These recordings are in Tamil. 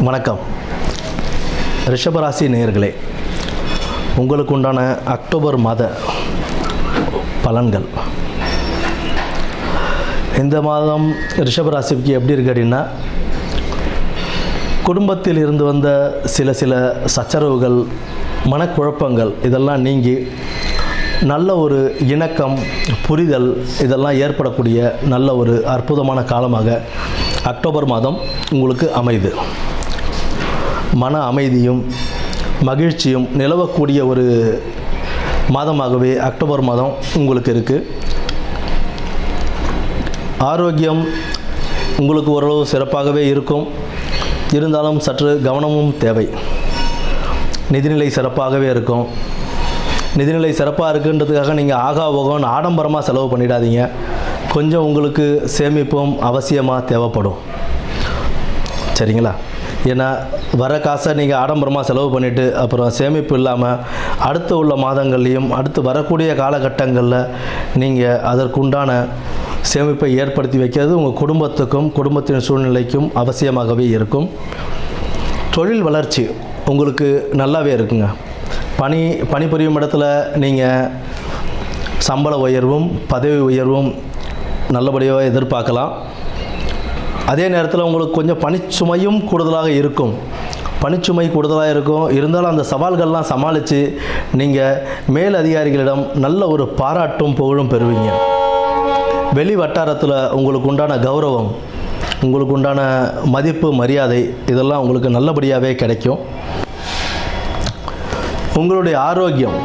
வணக்கம் ரிஷபராசி நேயர்களே, உங்களுக்கு உண்டான அக்டோபர் மாத பலன்கள். இந்த மாதம் ரிஷபராசிக்கு எப்படி இருக்கு அப்படின்னா, குடும்பத்தில் இருந்து வந்த சில சச்சரவுகள், மனக்குழப்பங்கள் இதெல்லாம் நீங்கி நல்ல ஒரு இணக்கம், புரிதல் இதெல்லாம் ஏற்படக்கூடிய நல்ல ஒரு அற்புதமான காலமாக அக்டோபர் மாதம் உங்களுக்கு அமையுது. மன அமைதியும் மகிழ்ச்சியும் நிலவக்கூடிய ஒரு மாதமாகவே அக்டோபர் மாதம் உங்களுக்கு இருக்குது. ஆரோக்கியம் உங்களுக்கு ஓரளவு சிறப்பாகவே இருக்கும். இருந்தாலும் சற்று கவனமும் தேவை. நிதிநிலை சிறப்பாகவே இருக்கும். நிதிநிலை சிறப்பாக இருக்குன்றதுக்காக நீங்கள் ஆகா ஓகோன்னு ஆடம்பரமாக செலவு பண்ணிடாதீங்க. கொஞ்சம் உங்களுக்கு சேமிப்பும் அவசியமாக தேவைப்படும். சரிங்களா? ஏன்னா வர காசை நீங்கள் ஆடம்பரமாக செலவு பண்ணிவிட்டு அப்புறம் சேமிப்பு இல்லாமல் அடுத்து உள்ள மாதங்கள்லேயும் அடுத்து வரக்கூடிய காலகட்டங்களில் நீங்கள் அதற்குண்டான சேமிப்பை ஏற்படுத்தி வைக்கிறது உங்கள் குடும்பத்துக்கும் குடும்பத்தின் சூழ்நிலைக்கும் அவசியமாகவே இருக்கும். தொழில் வளர்ச்சி உங்களுக்கு நல்லாவே இருக்குங்க. பணிபுரியும் இடத்துல நீங்கள் சம்பள உயர்வும் பதவி உயர்வும் நல்லபடியாக எதிர்பார்க்கலாம். அதே நேரத்தில் உங்களுக்கு கொஞ்சம் பணிச்சுமையும் கூடுதலாக இருக்கும். இருந்தாலும் அந்த சவால்கள்லாம் சமாளித்து நீங்கள் மேல் அதிகாரிகளிடம் நல்ல ஒரு பாராட்டும் புகழும் பெறுவீங்க. வெளி வட்டாரத்தில் உங்களுக்கு உண்டான கௌரவம், உங்களுக்கு உண்டான மதிப்பு, மரியாதை இதெல்லாம் உங்களுக்கு நல்லபடியாகவே கிடைக்கும். உங்களுடைய ஆரோக்கியம்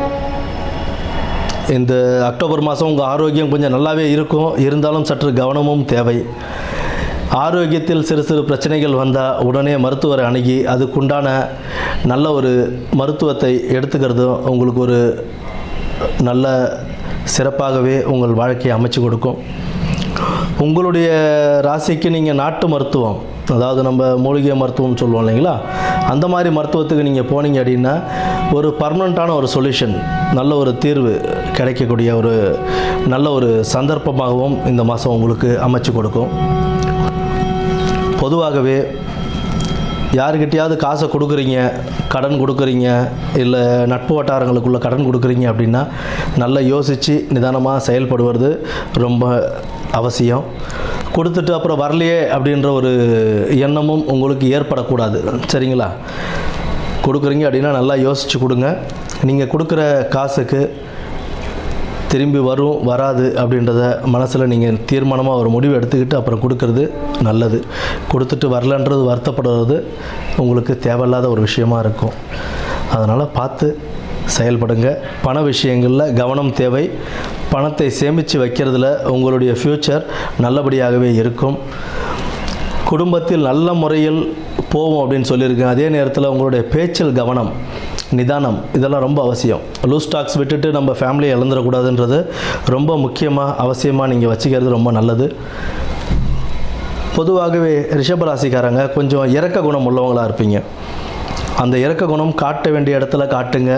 இந்த அக்டோபர் மாதம் உங்கள் ஆரோக்கியம் கொஞ்சம் நல்லாவே இருக்கும். இருந்தாலும் சற்று கவனமும் தேவை. ஆரோக்கியத்தில் சிறு பிரச்சனைகள் வந்தால் உடனே மருத்துவரை அணுகி அதுக்குண்டான நல்ல ஒரு மருத்துவத்தை எடுத்துக்கிறதும் உங்களுக்கு ஒரு நல்ல சிறப்பாகவே உங்கள் வாழ்க்கையை அமைச்சு கொடுக்கும். உங்களுடைய ராசிக்கு நீங்கள் நாட்டு மருத்துவம், அதாவது நம்ம மூலிகை மருத்துவம் சொல்லுவோம் இல்லைங்களா, அந்த மாதிரி மருத்துவத்துக்கு நீங்கள் போனீங்க அப்படின்னா ஒரு பர்மனண்ட்டான ஒரு சொல்யூஷன், நல்ல ஒரு தீர்வு கிடைக்கக்கூடிய ஒரு நல்ல ஒரு சந்தர்ப்பமாகவும் இந்த மாதம் உங்களுக்கு அமைச்சு கொடுக்கும். பொதுவாகவே யாருக்கிட்டையாவது காசை கொடுக்குறீங்க, கடன் கொடுக்குறீங்க, இல்லை நட்பு வட்டாரங்களுக்குள்ளே கடன் கொடுக்குறீங்க அப்படின்னா நல்லா யோசித்து நிதானமாக செயல்படுவது ரொம்ப அவசியம். கொடுத்துட்டு அப்புறம் வரலையே அப்படின்ற ஒரு எண்ணமும் உங்களுக்கு ஏற்படக்கூடாது. சரிங்களா? கொடுக்குறீங்க அப்படின்னா நல்லா யோசித்து கொடுங்க. நீங்கள் கொடுக்குற காசுக்கு திரும்பி வரும் வராது அப்படின்றத மனசில் நீங்கள் தீர்மானமாக ஒரு முடிவு எடுத்துக்கிட்டு அப்புறம் கொடுக்கறது நல்லது. கொடுத்துட்டு வரலன்றது வருத்தப்படுறது உங்களுக்கு தேவையில்லாத ஒரு விஷயமா இருக்கும். அதனால் பார்த்து செயல்படுங்க. பண விஷயங்களில் கவனம் தேவை. பணத்தை சேமித்து வைக்கிறதுல உங்களுடைய ஃப்யூச்சர் நல்லபடியாகவே இருக்கும். குடும்பத்தில் நல்ல முறையில் போவோம் அப்படின்னு சொல்லியிருக்கேன். அதே நேரத்தில் உங்களுடைய பேச்சில் கவனம், நிதானம் இதெல்லாம் ரொம்ப அவசியம். லூஸ் டாக்ஸ் விட்டுட்டு நம்ம ஃபேமிலியை இழந்துடக்கூடாதுன்றது ரொம்ப முக்கியமாக அவசியமாக நீங்கள் வச்சுக்கிறது ரொம்ப நல்லது. பொதுவாகவே ரிஷபராசிக்காரங்க கொஞ்சம் இரக்க குணம் உள்ளவங்களாக இருப்பீங்க. அந்த இரக்க குணம் காட்ட வேண்டிய இடத்துல காட்டுங்க,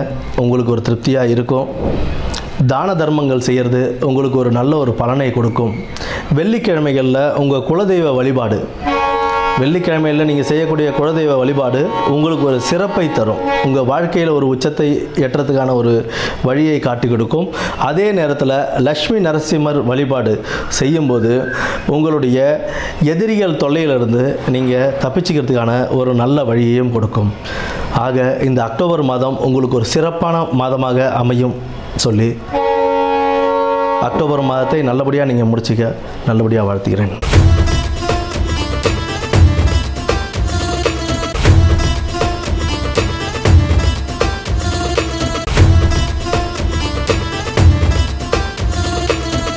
உங்களுக்கு ஒரு திருப்தியாக இருக்கும். தான தர்மங்கள் செய்கிறது உங்களுக்கு ஒரு நல்ல ஒரு பலனை கொடுக்கும். வெள்ளிக்கிழமைகளில் உங்கள் குலதெய்வ வழிபாடு, வெள்ளிக்கிழமையில் நீங்கள் செய்யக்கூடிய குலதெய்வ வழிபாடு உங்களுக்கு ஒரு சிறப்பை தரும். உங்கள் வாழ்க்கையில் ஒரு உச்சத்தை எட்டுறதுக்கான ஒரு வழியை காட்டி கொடுக்கும். அதே நேரத்தில் லக்ஷ்மி நரசிம்மர் வழிபாடு செய்யும்போது உங்களுடைய எதிரிகள் தொல்லையிலிருந்து நீங்கள் தப்பிச்சுக்கிறதுக்கான ஒரு நல்ல வழியையும் கொடுக்கும். ஆக இந்த அக்டோபர் மாதம் உங்களுக்கு ஒரு சிறப்பான மாதமாக அமையும் சொல்லி அக்டோபர் மாதத்தை நல்லபடியாக நீங்கள் முடிச்சுக்க நல்லபடியாக வாழ்த்துகிறேன்.